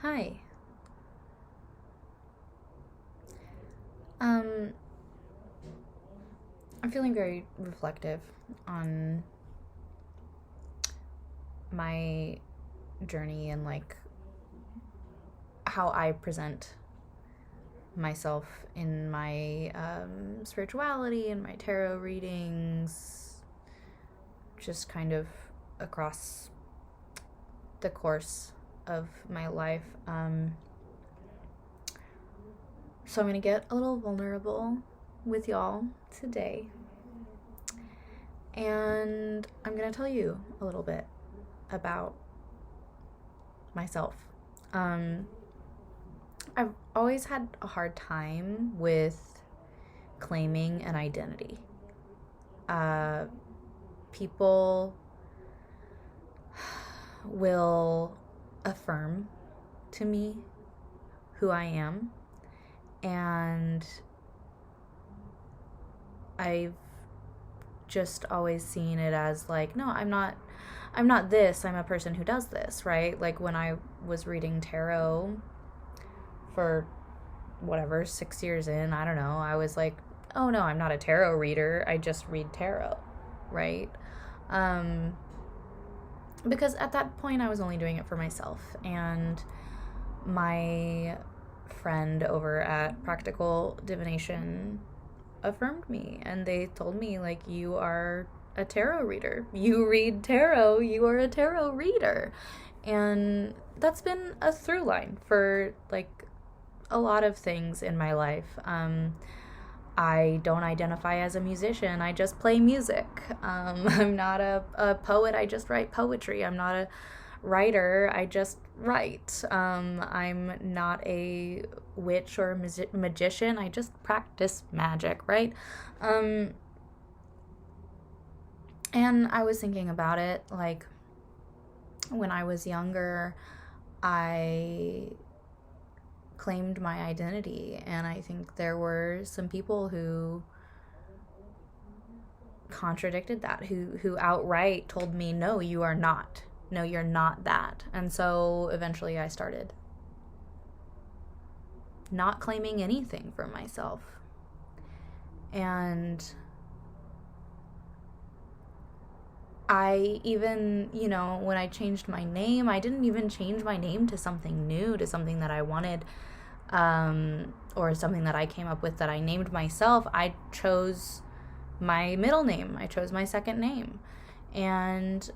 Hi. Um, I'm feeling very reflective on my journey and like how I present myself in my spirituality and my tarot readings, just kind of across the course of my life. So I'm going to get a little vulnerable with y'all today. And I'm going to tell you a little bit about myself. I've always had a hard time with claiming an identity. People will affirm to me who I am, and I've just always seen it as like, no, I'm not this, I'm a person who does this, right? Like when I was reading tarot for whatever, 6 years in, I don't know, I was like, oh no, I'm not a tarot reader, I just read tarot, right? Because at that point I was only doing it for myself, and my friend over at Practical Divination affirmed me, and they told me, like, you are a tarot reader, you read tarot, you are a tarot reader. And that's been a through line for like a lot of things in my life. I don't identify as a musician, I just play music. I'm not a poet, I just write poetry. I'm not a writer, I just write. I'm not a witch or a magician, I just practice magic, right? And I was thinking about it, like, when I was younger, I claimed my identity, and I think there were some people who contradicted that, who outright told me, no, you are not. No, you're not that. And so eventually I started not claiming anything for myself. And I even, when I changed my name, I didn't even change my name to something new, to something that I wanted, or something that I came up with that I named myself. I chose my middle name. I chose my second name. And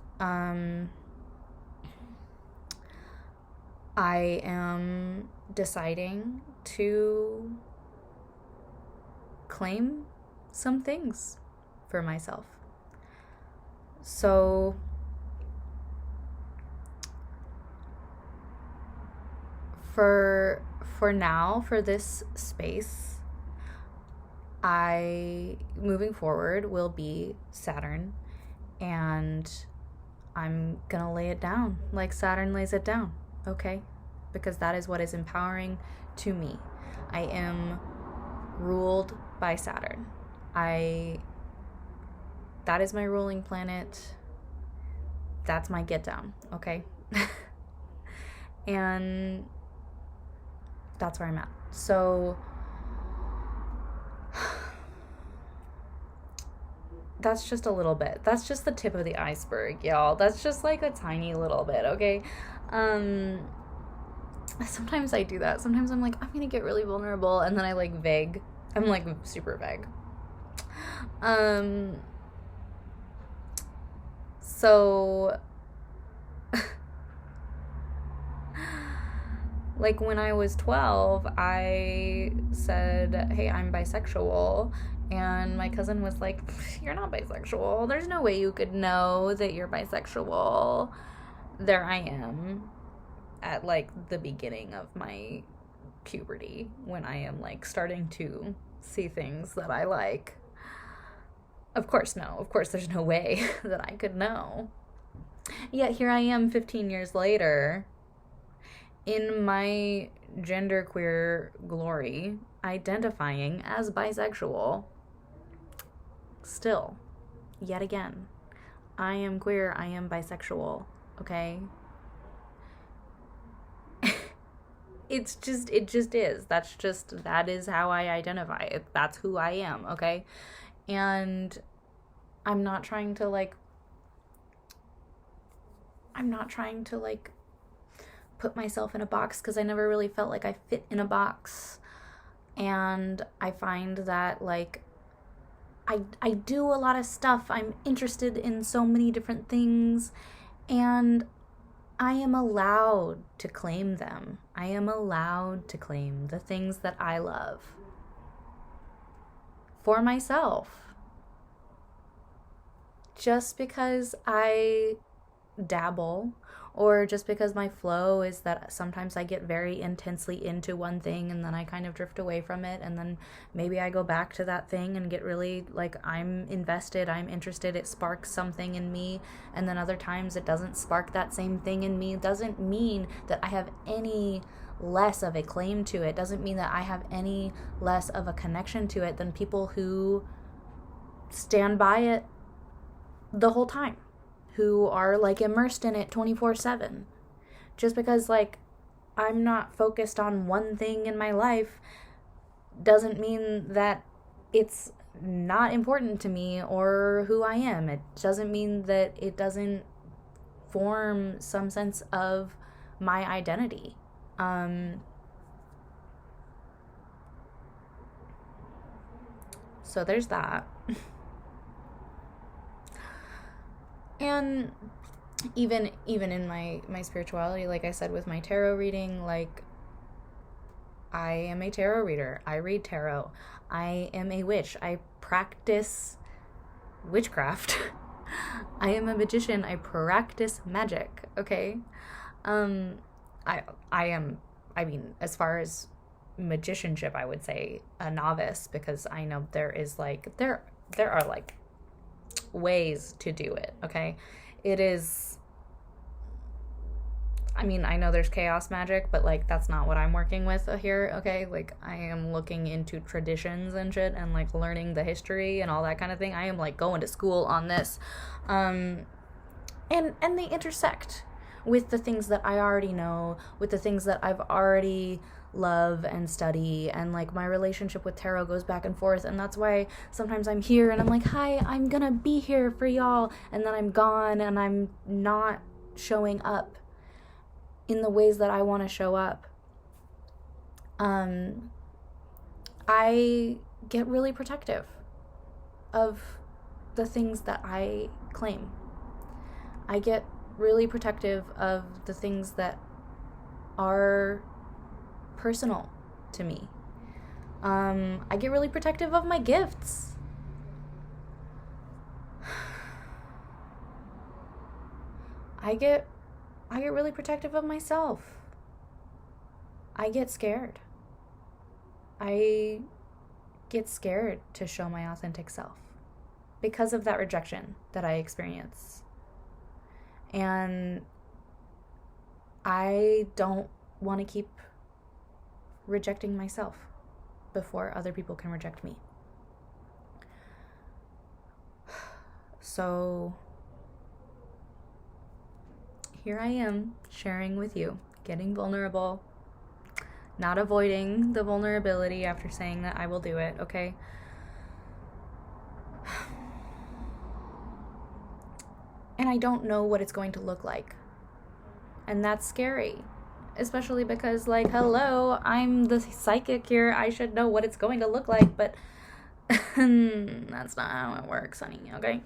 I am deciding to claim some things for myself. So for now, for this space, I, moving forward, will be Saturn, and I'm gonna lay it down like Saturn lays it down, okay? Because that is what is empowering to me. I am ruled by Saturn. That is my ruling planet. That's my get down, okay? And that's where I'm at. So that's just a little bit. That's just the tip of the iceberg, y'all. That's just like a tiny little bit, okay? Sometimes I do that. Sometimes I'm like, I'm gonna get really vulnerable, and then I like vague. I'm like super vague. So like when I was 12, I said, hey, I'm bisexual. And my cousin was like, you're not bisexual. There's no way you could know that you're bisexual. There I am at like the beginning of my puberty, when I am like starting to see things that I like. Of course, no. Of course, there's no way that I could know. Yet here I am 15 years later, in my genderqueer glory, identifying as bisexual. Still, yet again, I am queer, I am bisexual, okay? it just is. That is how I identify. That's who I am, okay? And I'm not trying to like put myself in a box, because I never really felt like I fit in a box. And I find that like I do a lot of stuff. I'm interested in so many different things, and I am allowed to claim them. I am allowed to claim the things that I love for myself. Just because I dabble, or just because my flow is that sometimes I get very intensely into one thing and then I kind of drift away from it, and then maybe I go back to that thing and get really like I'm invested, I'm interested, it sparks something in me, and then other times it doesn't spark that same thing in me. It doesn't mean that I have any less of a claim to it. Doesn't mean that I have any less of a connection to it than people who stand by it the whole time, who are like immersed in it 24/7. Just because like I'm not focused on one thing in my life doesn't mean that it's not important to me or who I am. It doesn't mean that it doesn't form some sense of my identity. So there's that. And even in my spirituality, like I said with my tarot reading, like I am a tarot reader. I read tarot. I am a witch. I practice witchcraft. I am a magician. I practice magic. Okay. I mean, as far as magicianship, I would say a novice, because I know there are like ways to do it, okay? It is, I mean, I know there's chaos magic, but like that's not what I'm working with here, okay? Like I am looking into traditions and shit, and like learning the history and all that kind of thing. I am like going to school on this. And they intersect with the things that I already know, with the things that I've already love and study, and like my relationship with tarot goes back and forth. And that's why sometimes I'm here and I'm like, hi, I'm gonna be here for y'all, and then I'm gone and I'm not showing up in the ways that I want to show up. I get really protective of the things that I claim. I get really protective of the things that are personal to me. I get really protective of my gifts. I get really protective of myself. I get scared. I get scared to show my authentic self because of that rejection that I experience. And I don't want to keep rejecting myself before other people can reject me. So here I am sharing with you, getting vulnerable, not avoiding the vulnerability after saying that I will do it, okay? And I don't know what it's going to look like. And that's scary. Especially because, like, hello, I'm the psychic here. I should know what it's going to look like, but that's not how it works, honey, okay?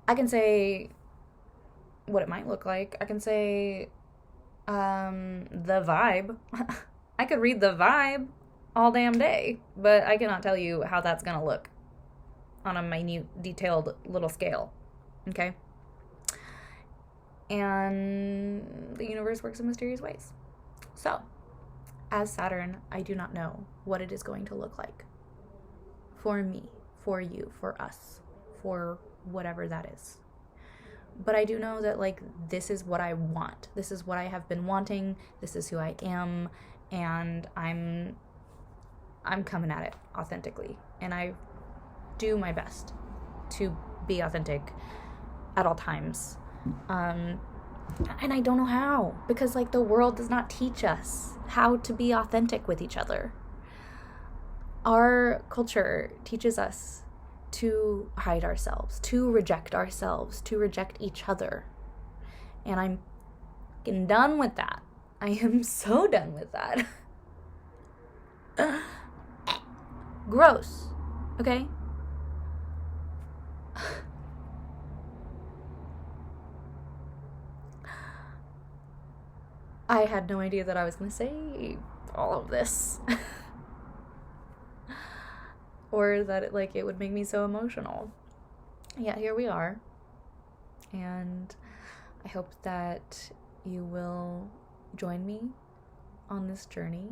I can say what it might look like. I can say the vibe. I could read the vibe all damn day, but I cannot tell you how that's going to look on a minute, detailed little scale, okay? And the universe works in mysterious ways. So, as Saturn, I do not know what it is going to look like for me, for you, for us, for whatever that is. But I do know that, like, this is what I want. This is what I have been wanting. This is who I am, and I'm coming at it authentically. And I do my best to be authentic at all times. And I don't know how, because like the world does not teach us how to be authentic with each other. Our culture teaches us to hide ourselves, to reject each other. And I'm fucking done with that. I am so done with that. Gross. Okay? I had no idea that I was going to say all of this. Or that it would make me so emotional. Yeah, here we are. And I hope that you will join me on this journey.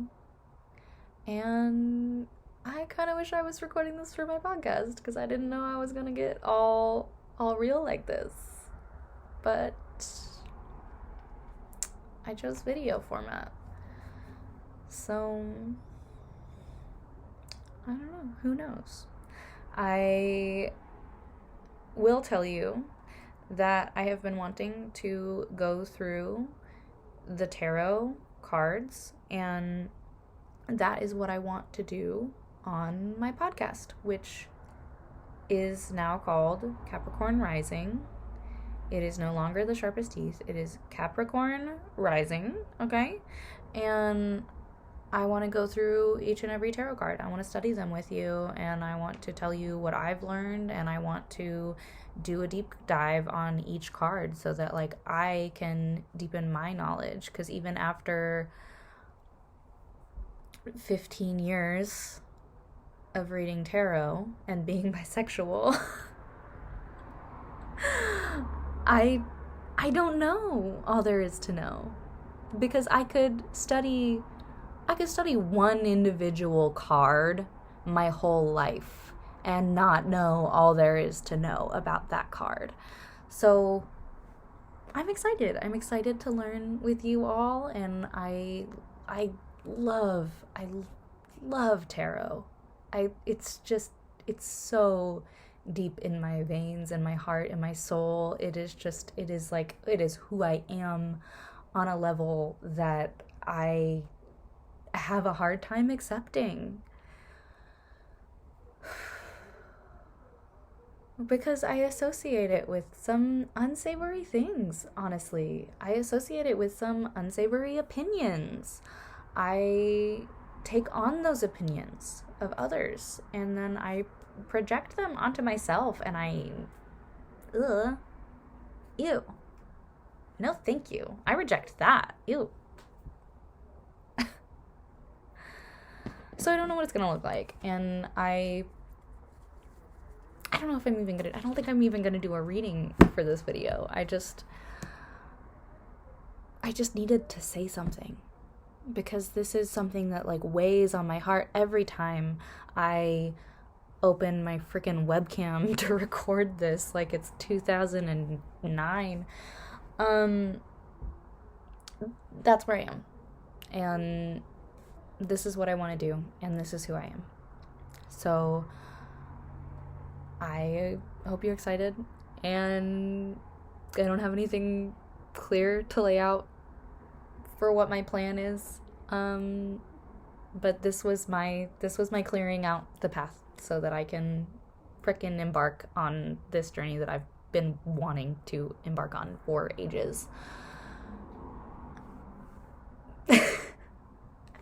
And I kind of wish I was recording this for my podcast, because I didn't know I was going to get all real like this. But I chose video format. So I don't know. Who knows? I will tell you that I have been wanting to go through the tarot cards, and that is what I want to do on my podcast, which is now called Capricorn Rising. It is no longer the sharpest teeth. It is Capricorn Rising, okay? And I want to go through each and every tarot card. I want to study them with you, and I want to tell you what I've learned, and I want to do a deep dive on each card so that I can deepen my knowledge, because even after 15 years of reading tarot and being bisexual, I don't know all there is to know, because I could study one individual card my whole life and not know all there is to know about that card. So I'm excited. I'm excited to learn with you all, and I love tarot. It's so deep in my veins and my heart and my soul. It is who I am on a level that I have a hard time accepting. Because I associate it with some unsavory things, honestly. I associate it with some unsavory opinions. I take on those opinions of others, and then I project them onto myself, and ew. No, thank you. I reject that. Ew. So I don't know what it's gonna look like, and I don't know if I don't think I'm even gonna do a reading for this video. I just needed to say something, because this is something that weighs on my heart every time I open my freaking webcam to record this, like it's 2009. That's where I am, and this is what I want to do, and this is who I am. So I hope you're excited, and I don't have anything clear to lay out for what my plan is, but this was my clearing out the path so that I can frickin' embark on this journey that I've been wanting to embark on for ages.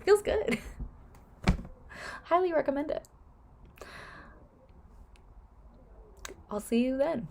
Feels good. Highly recommend it. I'll see you then.